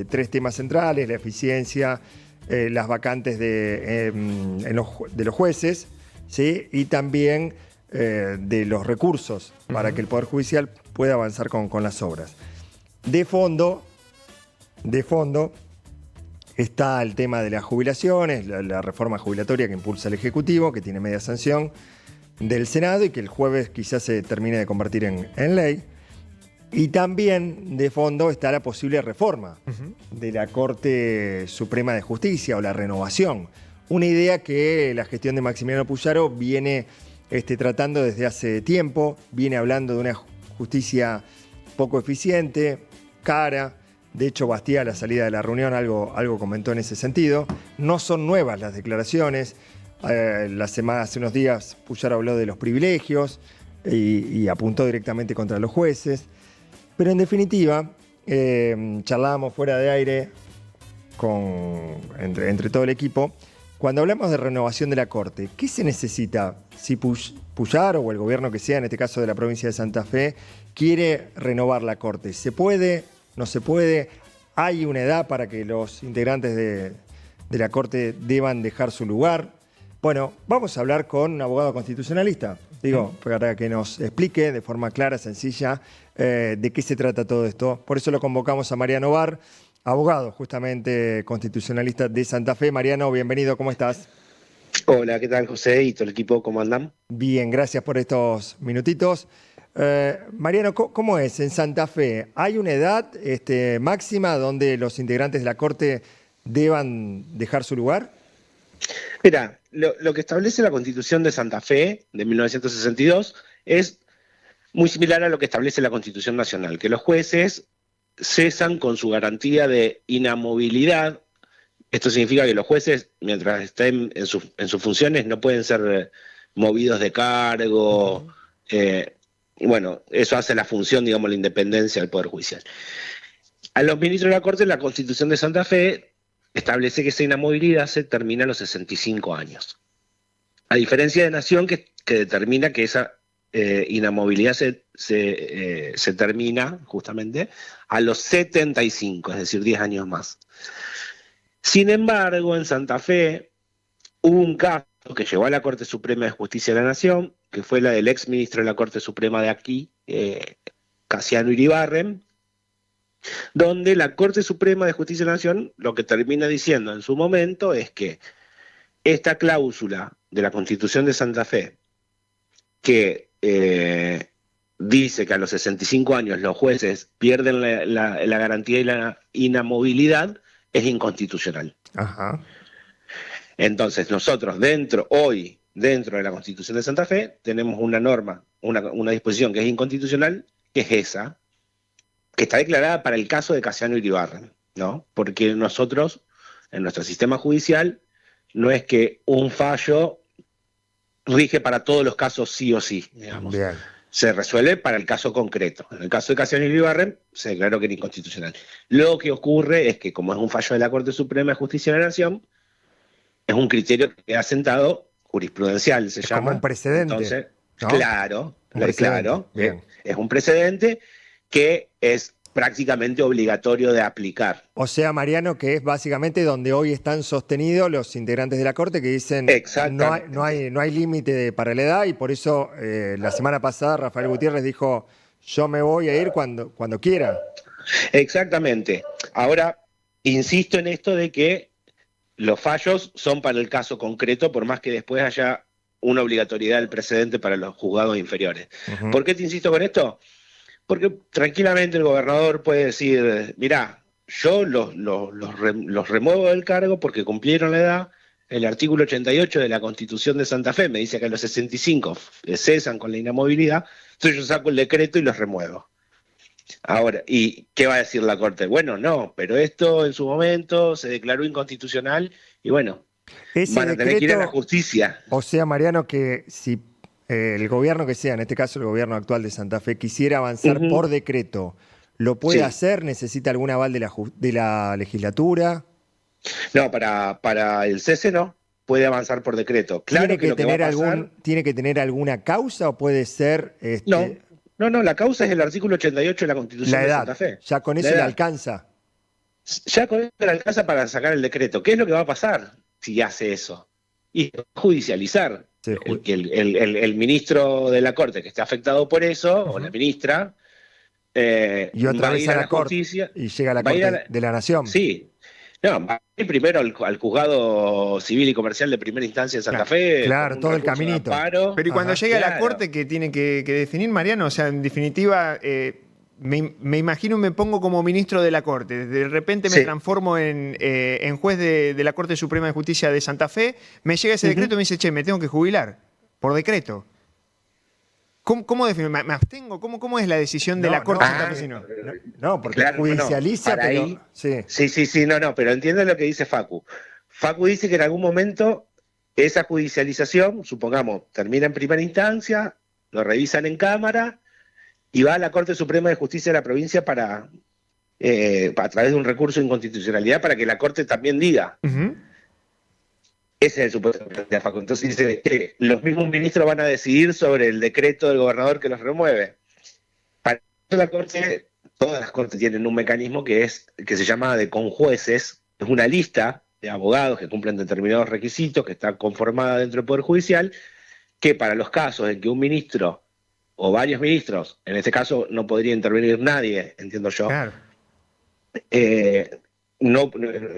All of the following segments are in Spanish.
tres temas centrales: la eficiencia, las vacantes de los jueces, ¿sí? Y también de los recursos para que el Poder Judicial pueda avanzar con las obras. De fondo está el tema de las jubilaciones, la reforma jubilatoria que impulsa el Ejecutivo, que tiene media sanción del Senado y que el jueves quizás se termine de convertir en ley. Y también de fondo está la posible reforma de la Corte Suprema de Justicia o la renovación. Una idea que la gestión de Maximiliano Puyaro viene tratando desde hace tiempo, viene hablando de una justicia poco eficiente, cara. De hecho, Bastía a la salida de la reunión algo comentó en ese sentido. No son nuevas las declaraciones. Hace unos días Puyaro habló de los privilegios y apuntó directamente contra los jueces. Pero en definitiva, charlábamos fuera de aire entre todo el equipo. Cuando hablamos de renovación de la Corte, ¿qué se necesita? Si Puyaro o el gobierno que sea, en este caso de la provincia de Santa Fe, quiere renovar la Corte, ¿se puede? ¿No se puede? ¿Hay una edad para que los integrantes de la Corte deban dejar su lugar? Bueno, vamos a hablar con un abogado constitucionalista, para que nos explique de forma clara, sencilla, de qué se trata todo esto. Por eso lo convocamos a Mariano Barr, abogado justamente constitucionalista de Santa Fe. Mariano, bienvenido, ¿cómo estás? Hola, ¿qué tal, José y todo el equipo? ¿Cómo andan? Bien, gracias por estos minutitos. Mariano, ¿cómo es en Santa Fe? ¿Hay una edad máxima donde los integrantes de la Corte deban dejar su lugar? Mira, lo que establece la Constitución de Santa Fe de 1962 es muy similar a lo que establece la Constitución Nacional, que los jueces cesan con su garantía de inamovilidad. Esto significa que los jueces, mientras estén en sus funciones, no pueden ser movidos de cargo. Y bueno, eso hace la función, digamos, la independencia del Poder Judicial. A los ministros de la Corte, la Constitución de Santa Fe establece que esa inamovilidad se termina a los 65 años. A diferencia de Nación, que determina que esa inamovilidad se termina justamente a los 75, es decir, 10 años más. Sin embargo, en Santa Fe hubo un caso que llevó a la Corte Suprema de Justicia de la Nación, que fue la del ex ministro de la Corte Suprema de aquí, Casiano Iribarren, donde la Corte Suprema de Justicia de la Nación lo que termina diciendo en su momento es que esta cláusula de la Constitución de Santa Fe, que dice que a los 65 años los jueces pierden la garantía y la inamovilidad, es inconstitucional. Ajá. Entonces nosotros hoy dentro de la Constitución de Santa Fe tenemos una norma, una disposición que es inconstitucional, que es esa, que está declarada para el caso de Casiano Iribarren, ¿no? Porque nosotros, en nuestro sistema judicial, no es que un fallo rige para todos los casos sí o sí, digamos. Bien. Se resuelve para el caso concreto. En el caso de Casiano Iribarren se declaró que era inconstitucional. Lo que ocurre es que, como es un fallo de la Corte Suprema de Justicia de la Nación, es un criterio que ha sentado jurisprudencial, se llama. Como un precedente. Entonces, ¿no? Claro, Bien. es un precedente que es prácticamente obligatorio de aplicar. O sea, Mariano, que es básicamente donde hoy están sostenidos los integrantes de la Corte que dicen no hay límite para la edad, y por eso la semana pasada Rafael Gutiérrez dijo: yo me voy a ir cuando quiera. Exactamente. Ahora, insisto en esto de que los fallos son para el caso concreto, por más que después haya una obligatoriedad del precedente para los juzgados inferiores. ¿Por qué te insisto con esto? Porque tranquilamente el gobernador puede decir: mirá, yo los remuevo del cargo porque cumplieron la edad. El artículo 88 de la Constitución de Santa Fe me dice que a los 65 cesan con la inamovilidad, entonces yo saco el decreto y los remuevo. Ahora, ¿y qué va a decir la Corte? Bueno, no, pero esto en su momento se declaró inconstitucional y bueno, van a tener que ir a la justicia. O sea, Mariano, que si el gobierno que sea, en este caso el gobierno actual de Santa Fe, quisiera avanzar por decreto, ¿lo puede hacer? ¿Necesita algún aval de la legislatura? No, para el cese no, puede avanzar por decreto. Claro que lo que va a pasar... ¿Tiene que tener alguna causa o puede ser...? No, la causa es el artículo 88 de la Constitución de Santa Fe. Ya con eso le alcanza. Ya con esto le alcanza para sacar el decreto. ¿Qué es lo que va a pasar si hace eso? Y judicializar. Sí, Que el ministro de la Corte que esté afectado por eso, o la Ujú. ministra, Y otra va a vez ir a a la la Corte, justicia, y llega a la va a ir a Corte la, de la Nación. sí, no, va a ir primero al juzgado civil y comercial de primera instancia en Santa Claro. Fe con Claro, un todo el recurso de caminito. amparo. Pero y cuando Ajá. llegue a la Claro. corte, ¿qué tiene que definir Mariano? O sea, en definitiva, me imagino me pongo como ministro de la corte. De repente me Sí. transformo en juez de la Corte Suprema de Justicia de Santa Fe. Me llega ese decreto y Ujú. me dice, che, me tengo que jubilar por decreto. ¿Cómo defino? ¿Me abstengo? ¿Cómo es la decisión de la No, Corte no, Ah, santafesina? no, no, porque claro, no. judicializa, Para pero ahí. sí. Sí, no, pero entiende lo que dice Facu. Facu dice que en algún momento esa judicialización, supongamos, termina en primera instancia, lo revisan en Cámara y va a la Corte Suprema de Justicia de la provincia a través de un recurso de inconstitucionalidad para que la Corte también diga. Ujú. Ese es el supuesto que plantea Facu. Entonces dice que los mismos ministros van a decidir sobre el decreto del gobernador que los remueve. Para eso la Corte, todas las Cortes tienen un mecanismo que se llama de conjueces, es una lista de abogados que cumplen determinados requisitos, que está conformada dentro del Poder Judicial, que para los casos en que un ministro o varios ministros, en este caso no podría intervenir nadie, entiendo yo, Claro. eh, no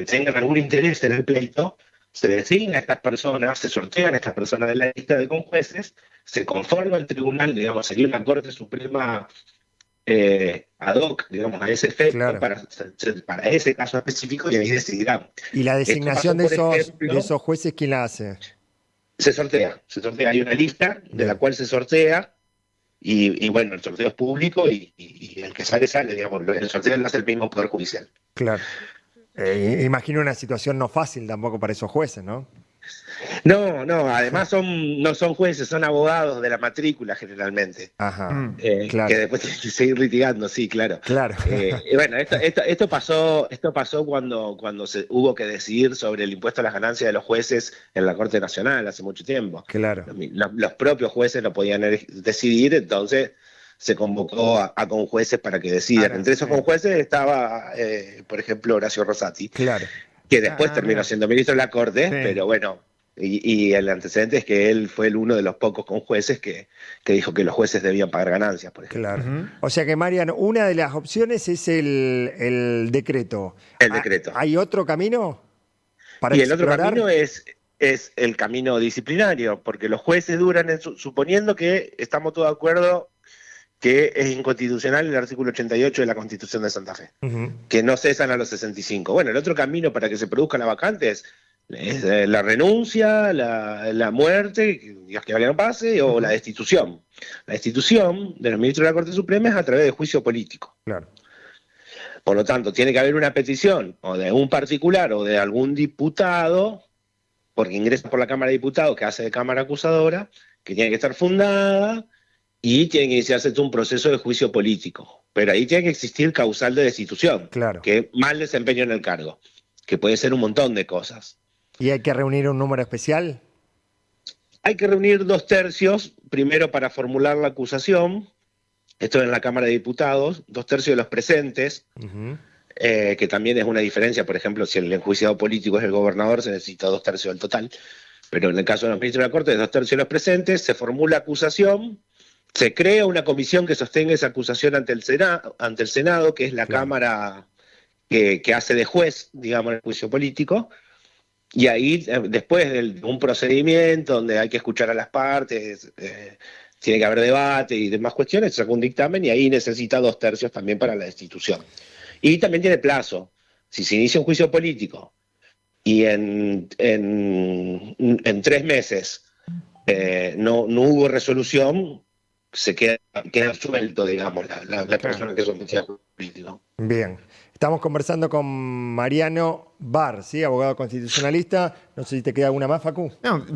tengan algún interés en el pleito, se designa a estas personas, se sortean a estas personas de la lista de conjueces, se conforma el tribunal, digamos, sería una Corte Suprema ad hoc, digamos, a ese efecto, Claro. para ese caso específico, y ahí decidirán. Y la Esto designación pasó, por de ejemplo, esos jueces, ¿quién la hace? se sortea, hay una lista de la Bien. cual se sortea, y bueno, el sorteo es público, y el que sale, digamos, el sorteo lo hace el mismo Poder Judicial. Claro. Imagino una situación no fácil tampoco para esos jueces, ¿no? No, además no son jueces, son abogados de la matrícula generalmente. Ajá. Mm. Que Claro. después tienen que seguir litigando, sí, claro. Claro. Y bueno, esto pasó cuando se hubo que decidir sobre el impuesto a las ganancias de los jueces en la Corte Nacional hace mucho tiempo. Claro. Los propios jueces no podían decidir, entonces se convocó a conjueces para que decidan. Ahora, Entre esos sí. conjueces estaba, por ejemplo, Horacio Rosati, Claro. que después terminó Mira. siendo ministro de la Corte, Sí. pero bueno, y el antecedente es que él fue uno de los pocos conjueces que dijo que los jueces debían pagar ganancias, por ejemplo. Claro. Ujú. O sea que, Mariano, una de las opciones es el decreto. El decreto. ¿Hay otro camino para Y el otro explorar? camino es el camino disciplinario, porque los jueces duran, suponiendo que estamos todos de acuerdo que es inconstitucional el artículo 88 de la Constitución de Santa Fe, Ujú. que no cesan a los 65. Bueno, el otro camino para que se produzca la vacante es la renuncia, la muerte, Dios que valga no pase, o la destitución. La destitución de los ministros de la Corte Suprema es a través de juicio político. Claro. Por lo tanto, tiene que haber una petición o de un particular o de algún diputado, porque ingresa por la Cámara de Diputados, que hace de Cámara acusadora, que tiene que estar fundada y tiene que iniciarse todo un proceso de juicio político. Pero ahí tiene que existir causal de destitución, Claro. que es mal desempeño en el cargo, que puede ser un montón de cosas. ¿Y hay que reunir un número especial? Hay que reunir 2/3, primero para formular la acusación, esto en la Cámara de Diputados, 2/3 de los presentes, Ujú. que también es una diferencia, por ejemplo, si el enjuiciado político es el gobernador, se necesita 2/3 del total, pero en el caso de los ministros de la Corte, es 2/3 de los presentes, se formula acusación, se crea una comisión que sostenga esa acusación ante el Senado, que es la Claro. Cámara que hace de juez, digamos, en el juicio político, y ahí, después de un procedimiento donde hay que escuchar a las partes, tiene que haber debate y demás cuestiones, saca un dictamen y ahí necesita 2/3 también para la destitución. Y también tiene plazo. Si se inicia un juicio político y en 3 meses no hubo resolución, queda suelto, digamos, la persona que es sometida al juicio político. Bien. Estamos conversando con Mariano Barr, ¿sí? Abogado constitucionalista. No sé si te queda alguna más, Facu. No,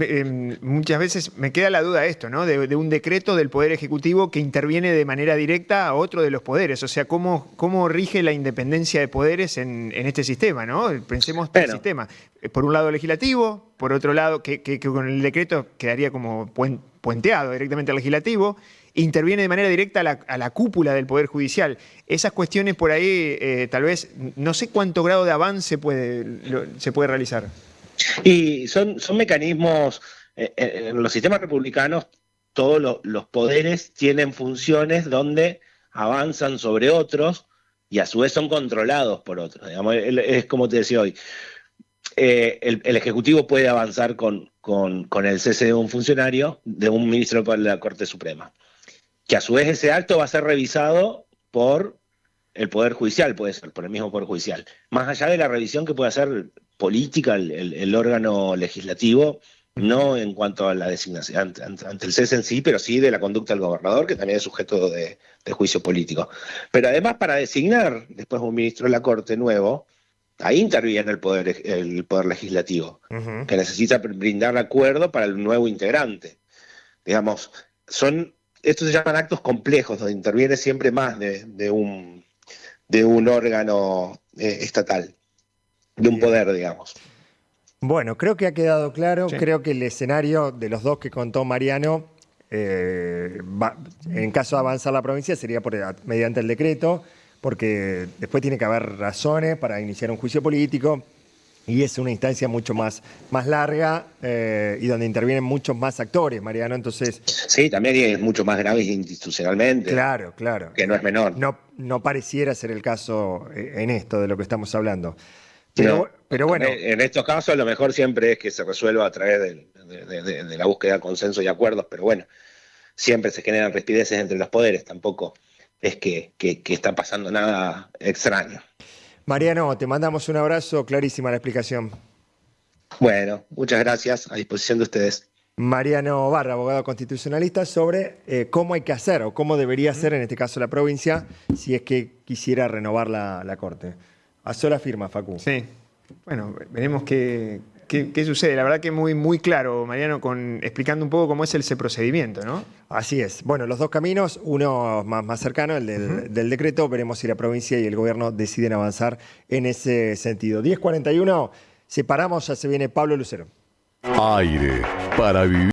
muchas veces me queda la duda esto, ¿no? De un decreto del Poder Ejecutivo que interviene de manera directa a otro de los poderes. O sea, ¿cómo rige la independencia de poderes en este sistema, ¿no? Pensemos el sistema. Por un lado legislativo, por otro lado, que con el decreto quedaría como puenteado directamente al legislativo, interviene de manera directa a la cúpula del Poder Judicial. Esas cuestiones por ahí, tal vez, no sé cuánto grado de avance se puede realizar. Y son mecanismos, en los sistemas republicanos, todos los poderes tienen funciones donde avanzan sobre otros y a su vez son controlados por otros. Digamos, es como te decía hoy, el Ejecutivo puede avanzar con el cese de un funcionario, de un ministro de la Corte Suprema, que a su vez ese acto va a ser revisado por el Poder Judicial, puede ser, por el mismo Poder Judicial. Más allá de la revisión que puede hacer política el órgano legislativo, no en cuanto a la designación ante el cese en sí, pero sí de la conducta del gobernador, que también es sujeto de juicio político. Pero además, para designar después un ministro de la Corte nuevo, ahí interviene el poder legislativo, que necesita brindar acuerdo para el nuevo integrante. Digamos, estos se llaman actos complejos, donde interviene siempre más de un órgano estatal, de un poder, digamos. Bueno, creo que ha quedado claro. Sí. Creo que el escenario de los dos que contó Mariano, en caso de avanzar la provincia, sería mediante el decreto, porque después tiene que haber razones para iniciar un juicio político y es una instancia mucho más larga y donde intervienen muchos más actores, Mariano. Entonces, sí, también es mucho más grave institucionalmente. claro. Que no es menor. No pareciera ser el caso en esto de lo que estamos hablando. No. Pero bueno. En estos casos lo mejor siempre es que se resuelva a través de la búsqueda de consenso y acuerdos, pero bueno, siempre se generan rispideces entre los poderes, tampoco es que está pasando nada extraño. Mariano, te mandamos un abrazo, clarísima la explicación. Bueno, muchas gracias, a disposición de ustedes. Mariano Barra, abogado constitucionalista, sobre cómo hay que hacer o cómo debería ser, en este caso la provincia, si es que quisiera renovar la Corte. A sola firma, Facu. Sí. Bueno, veremos qué sucede. La verdad que muy claro, Mariano, explicando un poco cómo es ese procedimiento, ¿no? Así es. Bueno, los dos caminos, uno más cercano, el del decreto, veremos si la provincia y el gobierno deciden avanzar en ese sentido. 10:41, separamos, ya se viene Pablo Lucero. Aire para vivir.